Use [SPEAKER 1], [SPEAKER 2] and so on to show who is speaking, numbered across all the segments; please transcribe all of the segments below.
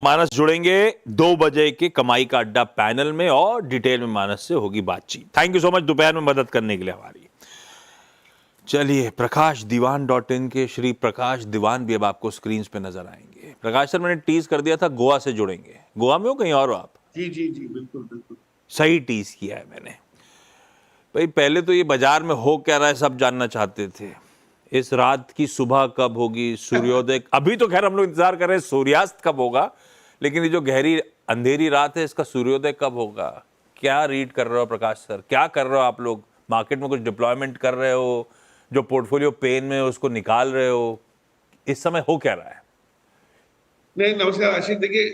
[SPEAKER 1] मानस जुड़ेंगे 2 बजे के कमाई का अड्डा पैनल में और डिटेल में मानस से होगी बातचीत। थैंक यू सो मच दोपहर में मदद करने के लिए हमारी। चलिए, प्रकाशदीवान.in के श्री प्रकाश दीवान भी अब आपको स्क्रीन पे नजर आएंगे। प्रकाश सर, मैंने टीज कर दिया था गोवा से जुड़ेंगे। गोवा में हो कहीं और हो आप?
[SPEAKER 2] जी जी जी, बिल्कुल बिल्कुल
[SPEAKER 1] सही टीज किया है मैंने। भाई, पहले तो ये बाजार में हो क्या रहा है सब जानना चाहते थे। इस रात की सुबह कब होगी, सूर्योदय अभी तो खैर हम लोग इंतजार कर रहे हैं सूर्यास्त कब होगा, लेकिन ये जो गहरी अंधेरी रात है इसका सूर्योदय कब होगा? क्या रीड कर रहे हो प्रकाश सर? क्या कर रहे हो आप लोग? मार्केट में कुछ डिप्लॉयमेंट कर रहे हो? जो पोर्टफोलियो पेन में उसको निकाल रहे हो? इस समय हो क्या रहा है?
[SPEAKER 2] नहीं, नमस्कार आशीष। देखिए,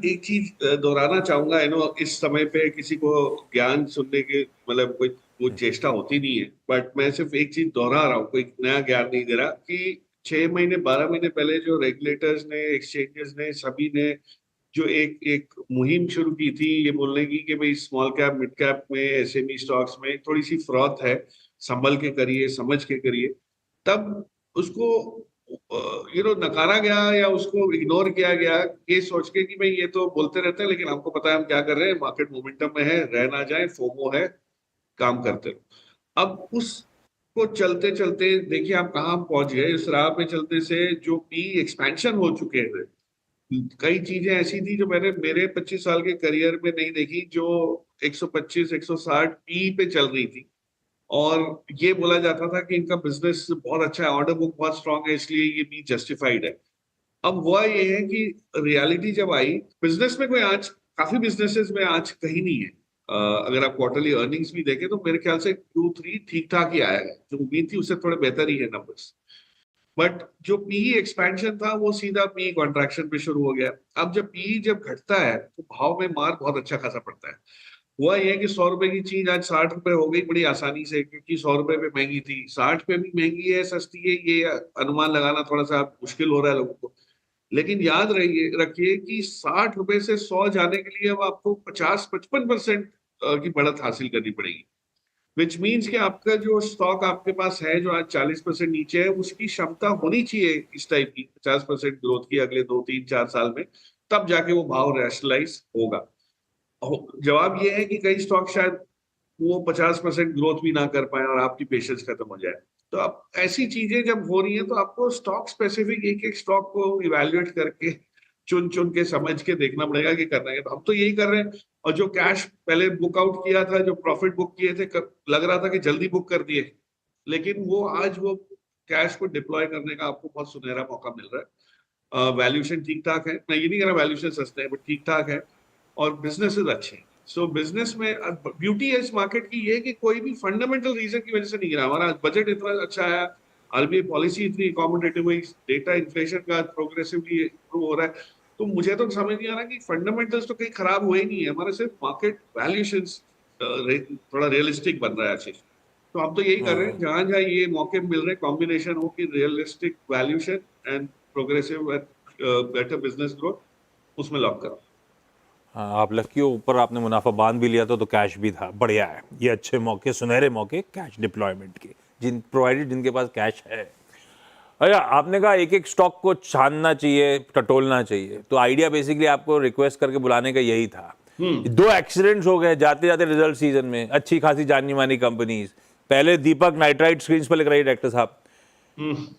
[SPEAKER 2] एक चीज दोहराना चाहूंगा। इस समय पे किसी को ज्ञान सुनने के मतलब कोई वो चेष्टा होती नहीं है, बट मैं सिर्फ एक चीज दोहरा रहा हूँ, कोई नया ज्ञान नहीं दे रहा कि 6 महीने 12 महीने पहले जो रेगुलेटर्स ने, एक्सचेंजेस ने, सभी ने जो एक एक मुहिम शुरू की थी ये बोलने की कि भाई स्मॉल कैप मिड कैप में एसएमई स्टॉक्स में थोड़ी सी फ्रॉथ है, संभल के करिए, समझ के करिए, तब उसको नकारा गया या उसको इग्नोर किया गया ये सोच के कि भाई ये तो बोलते रहते हैं लेकिन हमको पता है हम क्या कर रहे हैं, मार्केट मोमेंटम में है, रह ना जाए, फोमो है, काम करते रहो। अब उस को चलते चलते देखिए आप कहाँ पहुंच गए। इस राह पे चलते से जो पी एक्सपेंशन हो चुके हैं, कई चीजें ऐसी थी जो मैंने मेरे 25 साल के करियर में नहीं देखी, जो 125 160 पी पे चल रही थी और ये बोला जाता था कि इनका बिजनेस बहुत अच्छा है, ऑर्डर बुक बहुत स्ट्रांग है, इसलिए ये भी जस्टिफाइड है। अब हुआ ये है कि रियलिटी जब आई बिजनेस में, कोई आज काफी बिजनेसेस में आज कहीं नहीं है। अगर आप क्वार्टरली अर्निंग्स भी देखें तो मेरे ख्याल से Q3 ठीक ठाक ही आया है, जो उम्मीद थी उससे थोड़े बेहतर ही है नंबर्स। बट जो पीई एक्सपेंशन था वो सीधा पीई कॉन्ट्रैक्शन पे शुरू हो गया। अब जब घटता है तो भाव में मार बहुत अच्छा खासा पड़ता है। हुआ ये कि 100 रुपए की चीज आज 60 रुपए हो गई बड़ी आसानी से, क्योंकि 100 रुपए पे महंगी थी, 60 पे भी महंगी है सस्ती है, ये अनुमान लगाना थोड़ा सा मुश्किल हो रहा है लोगों को। लेकिन याद रहिए रखिए कि 60 रुपए से 100 जाने के लिए अब आपको 50-55% की बढ़त हासिल करनी पड़ेगी। विच मीन्स कि आपका जो स्टॉक आपके पास है जो आज 40% नीचे है, उसकी क्षमता होनी चाहिए इस टाइप की 50% ग्रोथ की अगले 2 3 4 साल में, तब जाके वो भाव रैशनलाइज होगा। जवाब ये है कि कई स्टॉक शायद वो 50% ग्रोथ भी ना कर पाए और आपकी पेशेंस खत्म हो जाए। तो अब ऐसी चीजें जब हो रही है तो आपको स्टॉक स्पेसिफिक एक एक स्टॉक को इवेल्युएट करके चुन चुन के समझ के देखना पड़ेगा कि करना है। तो हम तो यही कर रहे हैं। और जो कैश पहले बुक आउट किया था, जो प्रॉफिट बुक किए थे, लग रहा था कि जल्दी बुक कर दिए, लेकिन वो आज वो कैश को डिप्लॉय करने का आपको बहुत सुनहरा मौका मिल रहा है। वैल्यूएशन ठीक ठाक है, मैं ये नहीं कह रहा वैल्यूएशन सस्ते हैं, बट ठीक ठाक है और बिजनेसेस अच्छे हैं। सो बिजनेस में ब्यूटी है इस मार्केट की ये कि कोई भी फंडामेंटल रीजन की वजह से नहीं गिरा। हमारा बजट इतना अच्छा है, आरबीआई पॉलिसी इतनी अकोमोडेटिव हुई, डेटा इन्फ्लेशन का प्रोग्रेसिवली इंप्रूव हो रहा है। तो मुझे तो समझ नहीं आ रहा कि फंडामेंटल्स तो कहीं खराब हुए ही नहीं है, हमारे सिर्फ मार्केट वैल्यूएशन थोड़ा रियलिस्टिक बन रहा है आशीष। तो हम तो यही कर रहे हैं, जहां जहां ये मौके मिल रहे हैं कॉम्बिनेशन हो कि realistic valuation and progressive better business growth, उसमें लॉक करो।
[SPEAKER 1] हाँ, आप लकी हो, ऊपर आपने मुनाफा बांध भी लिया था तो कैश भी था। बढ़िया है, ये अच्छे मौके, सुनहरे मौके कैश डिप्लॉयमेंट के, जिनके पास कैश है। अच्छा, आपने कहा एक एक स्टॉक को छानना चाहिए, टटोलना चाहिए, तो आइडिया बेसिकली आपको रिक्वेस्ट करके बुलाने का यही था। 2 एक्सीडेंट्स हो गए जाते जाते रिजल्ट सीजन में, अच्छी खासी जानी मानी कंपनीज। पहले दीपक नाइट्राइट स्क्रीन पर लिख रही है डायरेक्टर साहब,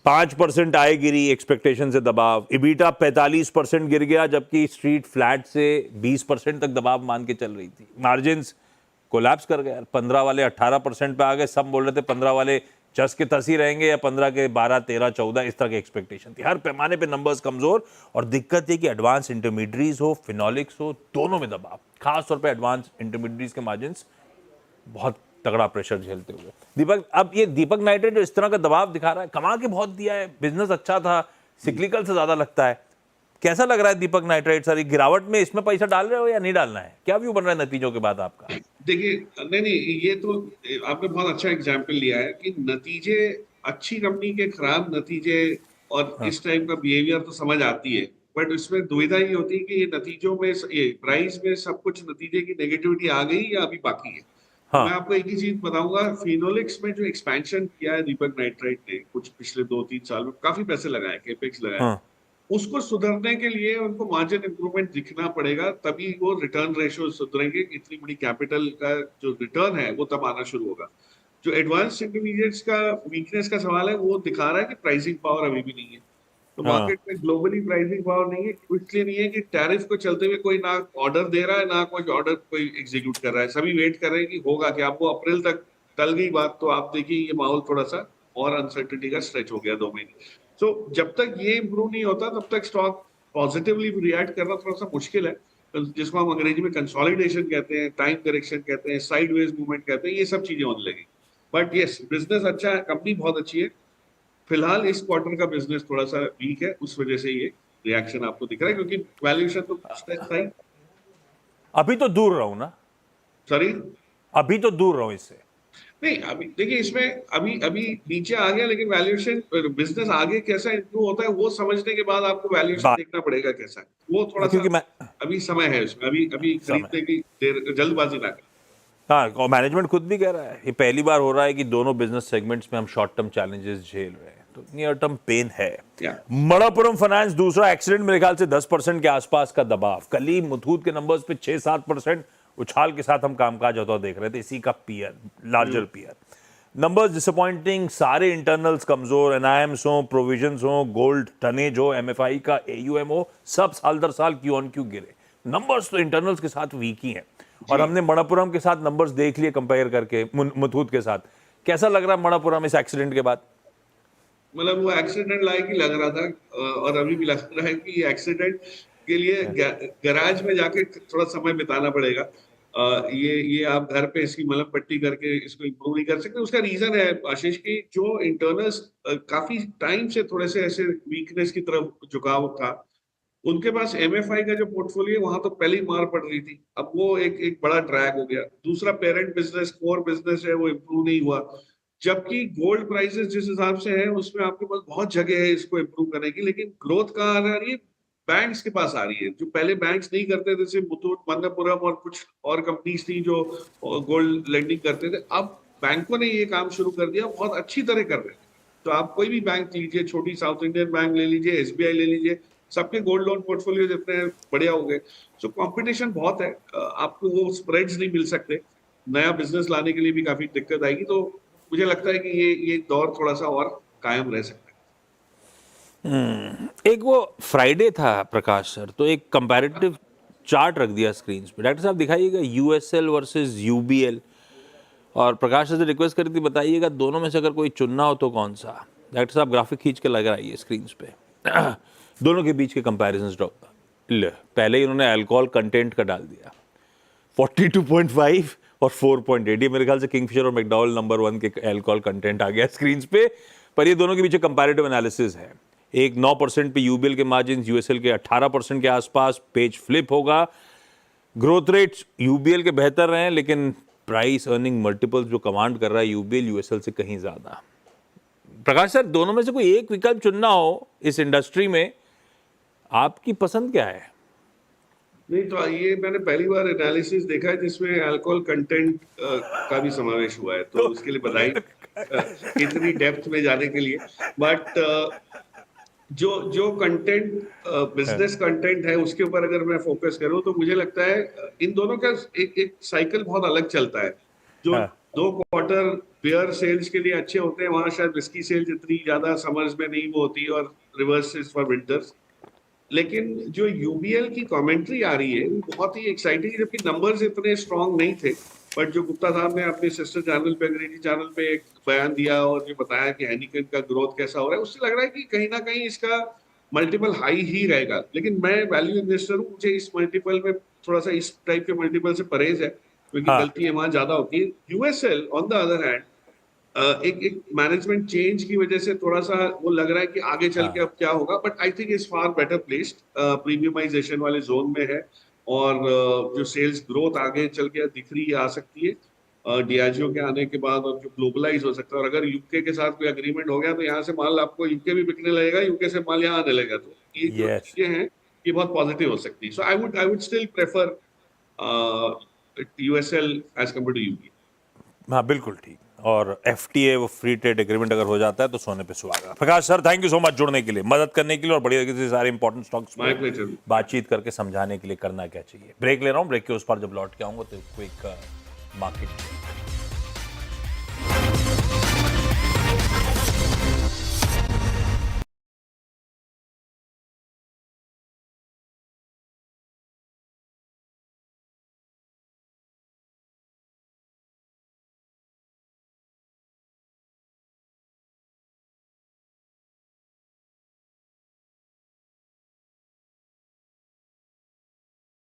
[SPEAKER 1] 5% आय गिरी एक्सपेक्टेशन से दबाव, इबीटा 45% गिर गया जबकि स्ट्रीट फ्लैट से 20% तक दबाव मान के चल रही थी। मार्जिन कोलैप्स कर गया, 15 वाले 18% पे आ गए, सब बोल रहे थे 15 वाले चस के तस ही रहेंगे या 15 के 12 13 14 इस तरह की एक्सपेक्टेशन थी। हर पैमाने पे नंबर्स कमजोर, और दिक्कत ये कि एडवांस इंटरमीडिएट्स हो, फिनोलिक्स हो, दोनों में दबाव, खासतौर पे एडवांस इंटरमीडिएट्स के मार्जिन बहुत तगड़ा प्रेशर झेलते हुए। दीपक, अब ये दीपक नाइट्राइट जो इस तरह का दबाव दिखा रहा है, कमा के बहुत दिया है, बिजनेस अच्छा था, सिक्लिकल से ज्यादा लगता है, कैसा लग रहा है दीपक नाइट्राइट सर? गिरावट में इसमें पैसा डाल रहे हो या नहीं डालना है? क्या व्यू बन रहा है नतीजों के बाद आपका?
[SPEAKER 2] देखिए, नहीं नहीं, ये तो आपने बहुत अच्छा एग्जाम्पल लिया है कि नतीजे, अच्छी कंपनी के खराब नतीजे और
[SPEAKER 1] हाँ,
[SPEAKER 2] इस टाइप का बिहेवियर तो समझ आती है, बट इसमें दुविधा ये होती है कि ये नतीजों में, ये प्राइस में सब कुछ नतीजे की नेगेटिविटी आ गई या अभी बाकी है। तो मैं
[SPEAKER 1] हाँ,
[SPEAKER 2] आपको एक ही चीज बताऊंगा, फिनोलिक्स में जो एक्सपेंशन किया है दीपक नाइट्राइट ने कुछ पिछले 2 3 साल में, काफी पैसे लगाए, केपेक्स लगाए,
[SPEAKER 1] हाँ,
[SPEAKER 2] उसको सुधरने के लिए उनको मार्जिन इंप्रूवमेंट दिखना पड़ेगा, तभी वो रिटर्न रेशियो सुधरेंगे। इतनी बड़ी कैपिटल का जो रिटर्न है वो तब आना शुरू होगा। जो एडवांस इंटरमीडिएट्स का वीकनेस का सवाल है, वो दिखा रहा है कि प्राइसिंग पावर अभी भी नहीं है। तो
[SPEAKER 1] हाँ
[SPEAKER 2] मार्केट में ग्लोबली प्राइसिंग पावर नहीं है, इसलिए नहीं है कि टैरिफ को चलते हुए कोई ना ऑर्डर दे रहा है, ना कोई ऑर्डर कोई एग्जीक्यूट कर रहा है। सभी वेट कर रहे हैं कि होगा क्या। अब वो अप्रैल तक टल गई बात, तो आप देखिए ये माहौल थोड़ा सा और अनसर्टिनिटी का स्ट्रेच हो गया 2 महीने। तो जब तक ये इम्प्रूव नहीं होता तब तक स्टॉक पॉजिटिवली रिएक्ट करना थोड़ा सा मुश्किल है। तो जिसको हम अंग्रेजी में कंसोलिडेशन कहते हैं, टाइम करेक्शन कहते हैं, साइडवेज मूवमेंट कहते हैं, ये सब चीजें होने लगी। बट यस, बिजनेस अच्छा है, कंपनी बहुत अच्छी है। फिलहाल इस क्वार्टर का बिजनेस थोड़ा सा वीक है, उस वजह से ये रिएक्शन आपको दिख रहा है, क्योंकि वैल्यूएशन तो स्ट्रेच था ही।
[SPEAKER 1] अभी तो दूर रहूं ना,
[SPEAKER 2] सॉरी,
[SPEAKER 1] अभी तो दूर रहूं इससे।
[SPEAKER 2] नहीं अभी देखिए इसमें अभी अभी नीचे आ गया, लेकिन वैल्यूएशन बिजनेस आगे कैसा इंप्रूव होता है वो समझने के बाद आपको वैल्यूएशन
[SPEAKER 1] बात
[SPEAKER 2] देखना पड़ेगा कैसा है। वो थोड़ा सा
[SPEAKER 1] क्योंकि मैं
[SPEAKER 2] अभी समय है उसमें, अभी अभी
[SPEAKER 1] समय
[SPEAKER 2] खरीदने की देर, जल्दबाजी ना करें।
[SPEAKER 1] हाँ, और मैनेजमेंट खुद भी कह रहा है ये पहली बार हो रहा है कि दोनों बिजनेस सेगमेंट्स में हम शॉर्ट टर्म चैलेंजेस झेल रहे हैं, तो नियर टर्म पेन है।
[SPEAKER 2] या
[SPEAKER 1] मणप्पुरम फाइनेंस दूसरा एक्सीडेंट, मेरे ख्याल से 10% के आसपास का दबाव। कल ही मुथूट के नंबर्स पे 6-7% उछाल के साथ हम कामकाज होता देख रहे थे, इसी का peer, larger peer. Numbers disappointing, सारे इंटरनल्स कमजोर, एनआईएम्स हो, प्रोविजंस हो, गोल्ड टनेज हो, एमएफआई का एयूएम हो, सब साल दर साल क्यू ऑन क्यू गिरे। नंबर्स तो इंटरनल्स के साथ वीक ही हैं। और हमने मणप्पुरम के साथ नंबर्स देख लिए कंपेयर करके मुथूट के साथ। कैसा लग रहा है मणप्पुरम इस एक्सीडेंट के बाद?
[SPEAKER 2] मतलब वो एक्सीडेंट लायक ही लग रहा था, और अभी भी लग रहा है कि एक्सीडेंट के लिए गैराज में जाके थोड़ा समय बिताना पड़ेगा। ये आप घर पे इसकी मलहम पट्टी करके इसको इम्प्रूव नहीं कर सकते। उसका रीजन है आशीष की, जो इंटरनल्स काफी टाइम से थोड़े से ऐसे वीकनेस की तरफ झुकाव था। उनके पास एमएफआई का जो पोर्टफोलियो वहां तो पहले ही मार पड़ रही थी, अब वो एक एक बड़ा ड्रैग हो गया। दूसरा, पेरेंट बिजनेस, कोर बिजनेस है, वो इम्प्रूव नहीं हुआ। जबकि गोल्ड प्राइसेस जिस हिसाब से है उसमें आपके पास बहुत जगह है इसको इम्प्रूव करने की, लेकिन ग्रोथ कहाँ आ रही है? बैंक्स के पास आ रही है। जो पहले बैंक्स नहीं करते थे, सिर्फ मुथूट, मणप्पुरम और कुछ और कंपनीज थी जो गोल्ड लेंडिंग करते थे, अब बैंकों ने ये काम शुरू कर दिया, बहुत अच्छी तरह कर रहे हैं। तो आप कोई भी बैंक लीजिए, छोटी साउथ इंडियन बैंक ले लीजिए, एसबीआई ले लीजिए, सबके गोल्ड लोन पोर्टफोलियो इतने बढ़िया हो गए। सो कंपटीशन बहुत है, आपको वो स्प्रेड्स नहीं मिल सकते। नया बिजनेस लाने के लिए भी काफी दिक्कत आएगी। तो मुझे लगता है कि ये दौर थोड़ा सा और कायम रह सकता
[SPEAKER 1] एक वो फ्राइडे था प्रकाश सर, तो एक कंपैरेटिव चार्ट रख दिया स्क्रीन पे। डॉक्टर साहब दिखाइएगा यूएसएल वर्सेस यूबीएल, और प्रकाश सर से रिक्वेस्ट करी थी बताइएगा दोनों में से अगर कोई चुनना हो तो कौन सा। डॉक्टर साहब ग्राफिक खींच के लगा रही है स्क्रीन पे दोनों के बीच के कंपैरिजंस ड्रॉप। ले, पहले ही उन्होंने अल्कोहल कंटेंट का डाल दिया 42.5 और 4.8। ये मेरे ख्याल से किंगफिशर और मैकडॉवेल नंबर 1 के अल्कोहल कंटेंट आ गया स्क्रीन पे। पर ये दोनों के पीछे कंपैरेटिव एनालिसिस है। एक 9% पे यूबीएल के मार्जिन, यूएसएल के 18% के आसपास। पेज फ्लिप होगा। ग्रोथ रेट्स यूबीएल के बेहतर रहे हैं, लेकिन प्राइस अर्निंग मल्टीपल्स जो कमांड कर रहा है यूबीएल यूएसएल से कहीं ज्यादा। प्रकाश सर, दोनों में से कोई एक विकल्प चुनना हो इस इंडस्ट्री में, आपकी पसंद क्या है?
[SPEAKER 2] नहीं, तो ये मैंने पहली बार एनालिसिस देखा है जिसमें अल्कोहल कंटेंट का भी समावेश हुआ है, तो उसके लिए बधाई इतनी डेप्थ में जाने के लिए। बट जो जो कंटेंट, बिजनेस कंटेंट है, उसके ऊपर अगर मैं फोकस करूं तो मुझे लगता है इन दोनों का एक साइकिल बहुत अलग चलता है। जो
[SPEAKER 1] हाँ।
[SPEAKER 2] 2 क्वार्टर बियर सेल्स के लिए अच्छे होते हैं, वहां शायद विस्की सेल्स इतनी ज्यादा समर्स में नहीं वो होती, और रिवर्स इज फॉर विंटर्स। लेकिन जो यूबीएल की कमेंट्री आ रही है वो बहुत ही एक्साइटिंग, जबकि नंबर्स इतने स्ट्रांग नहीं थे। बट जो गुप्ता साहब ने अपने सिस्टर चैनल पे, अंग्रेजी चैनल पे एक बयान दिया और जो बताया कि हेनिकन का ग्रोथ कैसा हो रहा है, उससे लग रहा है कि कहीं ना कहीं इसका मल्टीपल हाई ही रहेगा। लेकिन मैं वैल्यू इन्वेस्टर हूँ, मुझे इस मल्टीपल में थोड़ा सा इस टाइप के मल्टीपल से परहेज है, क्योंकि
[SPEAKER 1] हाँ।
[SPEAKER 2] गलतियां वहां ज्यादा होती है। USL on the other hand, एक मैनेजमेंट चेंज की वजह से थोड़ा सा वो लग रहा है कि आगे चल के
[SPEAKER 1] हाँ।
[SPEAKER 2] अब क्या होगा। But I think is far better placed, premiumisation वाले जोन में है, और जो सेल्स ग्रोथ आगे चल के दिख रही आ सकती है डियाजियो के आने के बाद, और जो ग्लोबलाइज हो सकता है। और अगर यूके के साथ कोई अग्रीमेंट हो गया तो यहाँ से माल आपको यूके भी बिकने लगेगा, यूके से माल यहाँ आने लगेगा। तो ये जो
[SPEAKER 1] यस।
[SPEAKER 2] चीजें हैं ये बहुत पॉजिटिव हो सकती है। So I would still prefer USL as compared to UK.
[SPEAKER 1] हाँ बिल्कुल ठीक। और FTA वो फ्री ट्रेड एग्रीमेंट अगर हो जाता है तो सोने पे सुहागा। Prakash sir, thank you so much जुड़ने के लिए, मदद करने के लिए और बढ़िया तरीके से सारे इंपॉर्टेंट स्टॉक्स
[SPEAKER 2] माय प्लेजर।
[SPEAKER 1] बातचीत करके समझाने के लिए करना क्या चाहिए। ब्रेक ले रहा हूँ, ब्रेक के उस पर जब लौट के आऊंगा तो क्विक मार्केट